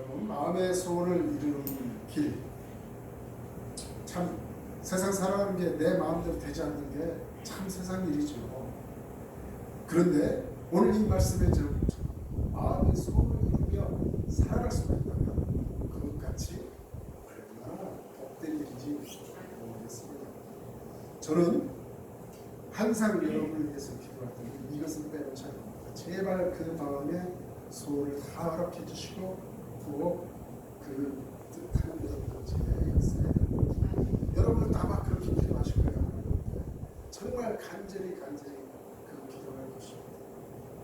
여러분, 마음의 소원을 이루는 길, 참 세상 살아가는 게 내 마음대로 되지 않는 게 참 세상 일이죠. 그런데 오늘 이 말씀에 마음의 소원을 이루며 살아갈 수가 있다면 그것같이 얼마나 복된 일인지 모르겠습니다. 저는 항상 여러분을 위해서 기도할 때 이것은 빼놓지 않습니다. 제발 그 마음에 소원을 다 허락해 주시고 또 그 뜻하는 여러분들 제 역사에 여러분도 아마 그렇게 기도하실 거예요. 정말 간절히 그 기도할 것입니다.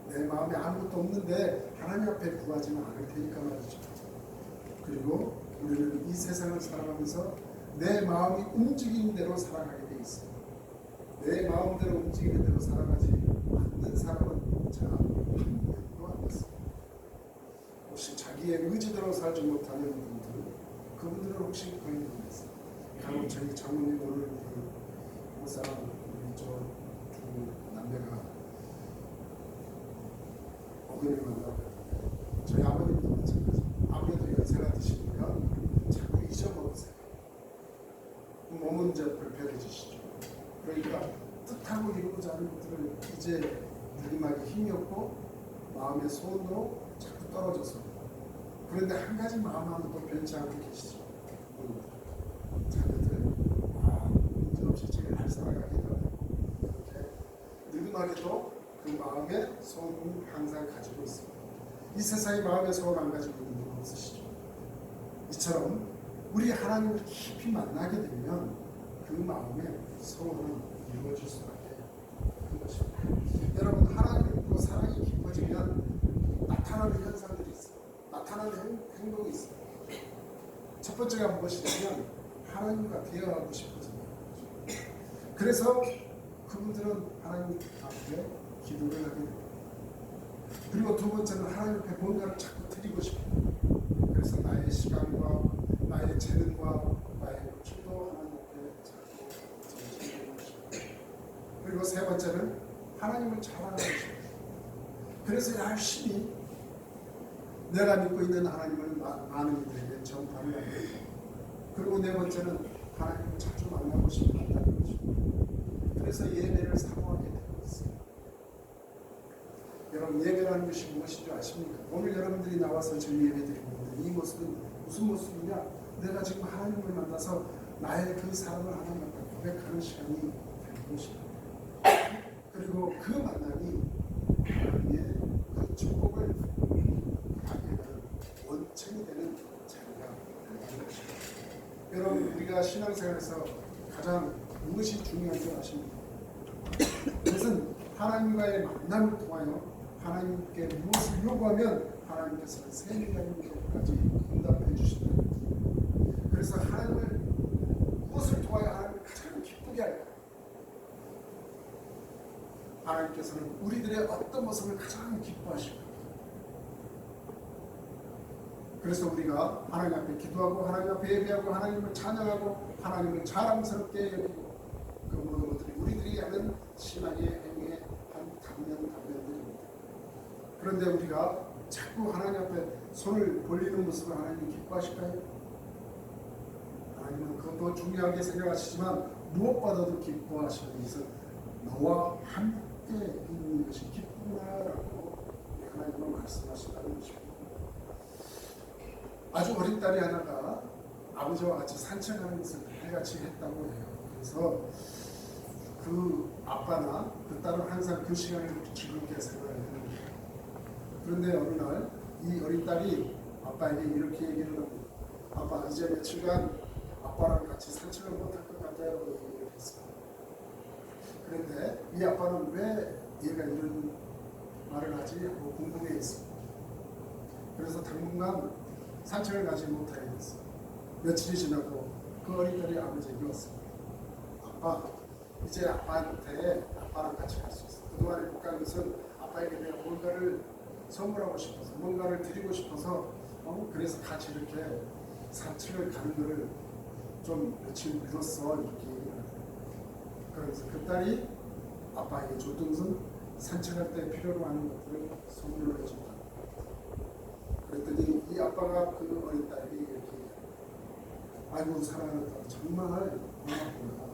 내 마음에 아무것도 없는데 하나님 앞에 구하지는 않을 테니까 말이죠. 그리고 우리는 이 세상을 살아가면서 내 마음이 움직이는 대로 살아가게 돼 있어요. 내 마음대로 움직이는 대로 살아가지 않는 사람은 자 한 명도 안 됐습니다. 혹시 자기의 의지대로 살지 못하는 분들, 그분들은 혹시 그런 분이 있어요. 간혹 저희 장모님 오늘 그 사람 우리 저 두 남매가 어머니 만나고 저희 아버님도 마찬가지. 아무래도 연세가 드시니까 자꾸 잊어먹으세요. 몸은 이제 불편해지시죠. 그러니까 뜻하고 이루고자 하는 것들을 이제 느리마게 힘이 없고 마음의 소원도 자꾸 떨어져서 그런데 한 가지 마음은 또 변치 않고 계시죠. 자녀들 문제없이 잘 살아가게 되고 그렇게 느리마게도 그 마음의 소원을 항상 가지고 있습니다. 이 세상의 마음의 소원 안 가지고 있는 분은 없으시죠. 이처럼 우리 하나님을 깊이 만나게 되면 그 마음의 소원은 이루어질 수밖에 없는 것입니다. 여러분, 하나님을 믿고 사랑이 깊어지면 나타나는 현상들이 있어요. 나타나는 행동이 있어요. 첫 번째가 무엇이냐면 하나님과 대화하고 싶어집니다. 그래서 그분들은 하나님 앞에 기도를 하게 됩니다. 그리고 두 번째는 하나님 앞에 뭔가를 자꾸 드리고 싶어요. 그래서 나의 시간과 나의 재능과 나의 욕심도 하나님 앞에 자꾸 전시되고 싶어요. 그리고 세 번째는 하나님을 자랑하고 싶어요. 그래서 열심히 내가 믿고 있는 하나님을 많은 이들에게 전파를 하고 그리고 네 번째는 하나님을 자주 만나고 싶어한다는 것입니다. 그래서 예배를 사모하게 되고 있습니다. 여러분, 예배라는 것이 무엇인 줄 아십니까? 오늘 여러분들이 나와서 저희 예배 드리고 있는 이 모습은 무슨 모습이냐? 내가 지금 하나님을 만나서 나의 그 사랑을 하나님 앞에 고백하는 시간이 되는 것입니다. 그리고 그 만남이 하나님의 그 축복을 받게 되는 원천이 되는 자리가 되는 것입니다. 여러분, 우리가 신앙생활에서 가장 무엇이 중요한 줄 아십니까? 그것은 하나님과의 만남을 통하여 하나님께 무엇을 요구하면 하나님께서는 세밀하게까지 응답해 주신다. 그래서 하나님을 무엇을 통하여 하나님을 가장 기쁘게 할까? 하나님께서는 우리들의 어떤 모습을 가장 기뻐하실까? 그래서 우리가 하나님 앞에 기도하고 하나님 앞에 예배하고 하나님을 찬양하고 하나님을 자랑스럽게 여기고 그 모든 것들이 우리들이 하는 신앙의 행위의 한 단면들입니다. 그런데 우리가 자꾸 하나님 앞에 손을 벌리는 모습을 하나님이 기뻐하실까요? 하나님은 그것도 중요하게 생각하시지만 무엇보다도 기뻐하시는 것은 너와 함께 있는 것이 기쁘구나라고 하나님은 말씀하신다는 것입니다. 아주 어린 딸이 하나가 아버지와 같이 산책하는 것을 매일같이 했다고 해요. 그래서 그 아빠나 그 딸은 항상 그 시간을 즐겁게 생각을 하는 거예요. 그런데 어느 날 이 어린 딸이 아빠에게 이렇게 얘기를 합니다. 아빠, 이제 며칠간 아빠랑 같이 산책을 못할 것 같아요 라고 얘기를 했어요. 그런데 이 아빠는 왜 얘가 이런 말을 하지 하고 궁금해했습니다. 그래서 당분간 산책을 가지 못하게 됐어요. 며칠이 지나고 그 어린 딸이 아버지에게 왔습니다. 아빠, 이제 아빠한테 아빠랑 같이 갈 수 있어. 그동안에 못 간 것은 아빠에게 내가 뭔가를 선물하고 싶어서 뭔가를 드리고 싶어서 그래서 같이 이렇게 산책을 가는 거를 좀 며칠 미뤘어 이렇게 얘기를 해요. 그래서 그 딸이 아빠에게 줬던 것은 산책할 때 필요로 하는 것들을 선물을 해준다. 그랬더니 이 아빠가 노아가 그 어린 딸에게 이렇게 아이고 사랑하는 딸 정말 고맙구나.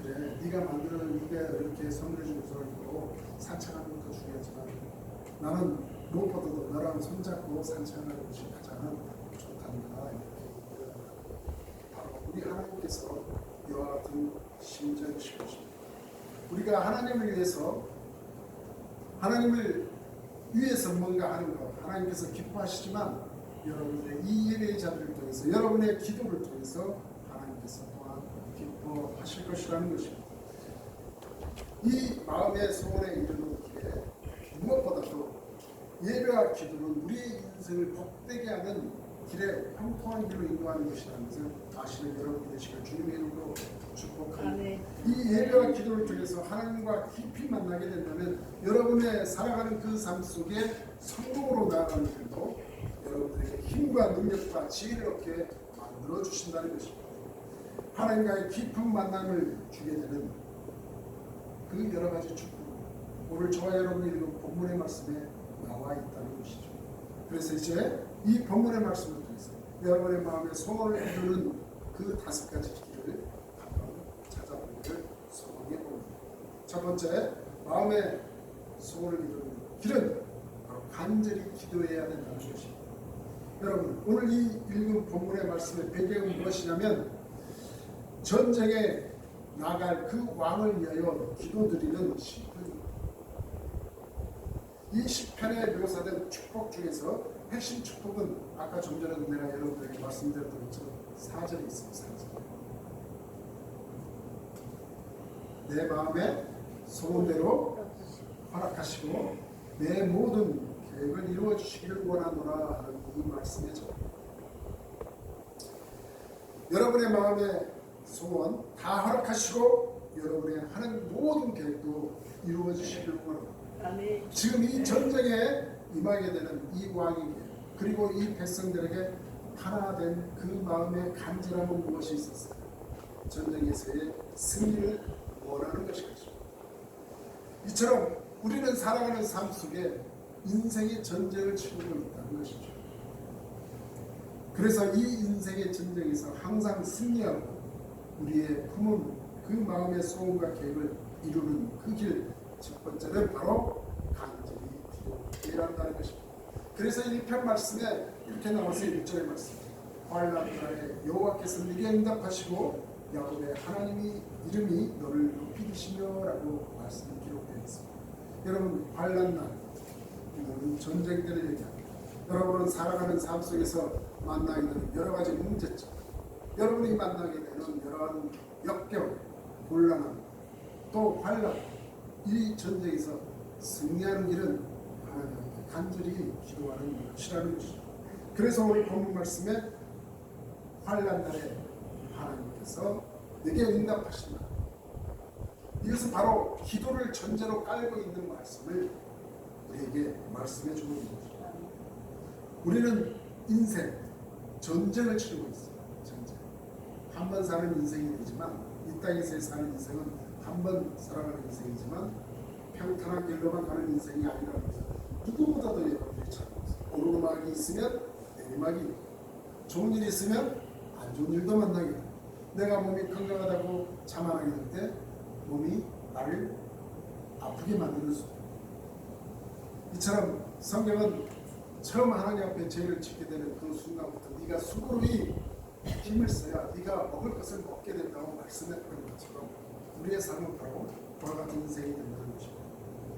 그래 네가 만드는 네가 이렇게 선물해 준 것을 입고 산책하는 것도 중요하지만 나는 무엇보다도 너랑 손잡고 산책하는 것이 가장 좋단다. 이렇게 바로 우리 하나님께서 이와 같은 심정이신 것입니다. 우리가 하나님을 위해서 뭔가 하는 것 하나님께서 기뻐하시지만 여러분들의 이 예배의 자들을 통해서 여러분의 기도를 통해서 하나님께서 또한 기뻐하실 것이라는 것입니다. 이 마음의 소원에 이르는 길에 무엇보다도 예배와 기도는 우리의 인생을 복되게 하는 길에 형통한 길로 인도하는 것이라는 것을 아시는 여러분이 되시길 주님의 이름으로 축복합니다. 이 예배와 기도를 통해서 하나님과 깊이 만나게 된다면 여러분의 살아가는 그 삶 속에 성공으로 나아가는 길도 여러분들에게 힘과 능력과 지혜를 얻게 만들어 주신다는 것입니다. 하나님과의 깊은 만남을 주게 되는 그 여러 가지 축복 오늘 저와 여러분이 읽은 본문의 말씀에 나와 있다는 것이죠. 그래서 이제 이 본문의 말씀을 통해서 여러분의 마음의 소원을 이루는 그 5가지 길을 한번 찾아보기를 소원해 봅니다. 첫 번째, 마음의 소원을 이루는 길은 바로 간절히 기도해야 된다는 것입니다. 여러분, 오늘 이 읽은 본문의 말씀의 배경은 무엇이냐면 전쟁에 나갈 그 왕을 위하여 기도드리는 시편입니다. 이 시편에 묘사된 축복 중에서 핵심 축복은 아까 좀 전에도 내가 여러분들에게 말씀드렸던 것처럼 4절에 있습니다. 4절. 내 마음의 소원대로 허락하시고 내 모든 계획을 이루어 주시기를 원하노라 하는 이 말씀의 절. 여러분의 마음의 소원 다 허락하시고 여러분의 하는 모든 계획도 이루어 주시기를 원합니다. 지금 이 전쟁에 임하게 되는 이 왕에게 그리고 이 백성들에게 하나 된 그 마음의 간절함은 무엇이 있었을까? 전쟁에서의 승리를 원하는 것이겠죠. 이처럼 우리는 살아가는 삶 속에 인생의 전쟁을 치르고 있다는 것이죠. 그래서 이 인생의 전쟁에서 항상 승리하고 우리의 품은 그 마음의 소원과 계획을 이루는 그 길, 첫 번째는 바로 간절히 기도해야 한다는 것입니다. 그래서 1편 말씀에 이렇게 나와서 1절의 말씀 환난 날에 여호와께서 네게 응답하시고 야곱의 하나님이 이름이 너를 높이 드시며 라고 말씀이 기록되어 있습니다. 여러분 환난 날 이거는 전쟁들을 얘기합니다. 여러분은 살아가는 삶 속에서 만나게 되는 여러 가지 문제점 여러분이 만나게 되는 여러한 역경 곤란함 또 환난 이 전쟁에서 승리하는 길은 하나님께 간절히 기도하는 것이라는 것이죠. 그래서 오늘 본문 말씀에 환난 날에 하나님께서 내게 응답하신다. 이것은 바로 기도를 전제로 깔고 있는 말씀을 우리에게 말씀해 주고 있는 것이죠. 우리는 인생 전쟁을 치르고 있어요. 전쟁. 한 번 사는 인생이 되지만 이 땅에서 사는 인생은 한 번 살아가는 인생이지만 평탄한 길로만 가는 인생이 아니라는 것을 누구보다도 여러분들이 잘 알고 있어요. 오르막이 있으면 내리막이 좋은 일이 있으면 안 좋은 일도 만나게 돼요. 내가 몸이 건강하다고 자만하게 될 때 몸이 나를 아프게 만드는 수. 이처럼 성경은 처음 하나님 앞에 죄를 짓게 되는 그 순간부터 네가 수고로이 힘을 써야 네가 먹을 것을 먹게 된다고 말씀했던 것처럼 우리의 삶은 바로 그와 같은 인생이 된다는 것입니다.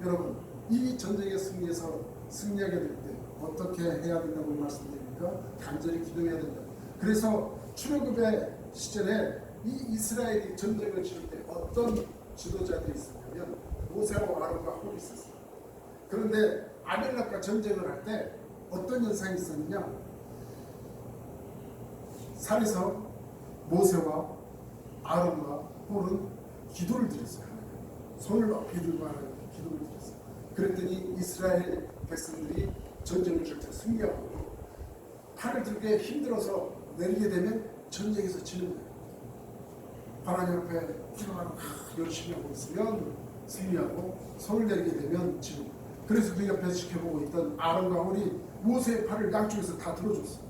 여러분 이 전쟁의 승리에서 승리하게 될 때 어떻게 해야 된다고 말씀드립니까? 간절히 기도해야 된다. 그래서 출애굽의 시절에 이 이스라엘이 전쟁을 치를 때 어떤 지도자들이 있었냐면 모세와 아론과 홀이 있었어요. 그런데 아벨락과 전쟁을 할 때 어떤 현상이 있었느냐? 산에서 모세와 아론과 홀은 기도를 드렸어요. 손을 높이 들고 하는 기도를 드렸어요. 그랬더니 이스라엘 백성들이 전쟁을 칠 때 승리하고 팔을 들게 힘들어서 내리게 되면 전쟁에서 지는 거예요. 하나님 앞에 기도하고 열심히 하고 있으면 승리하고 손을 내리게 되면 지는 거예요. 그래서 그 옆에서 지켜보고 있던 아론과 홀이 모세의 팔을 양쪽에서 다 들어줬어.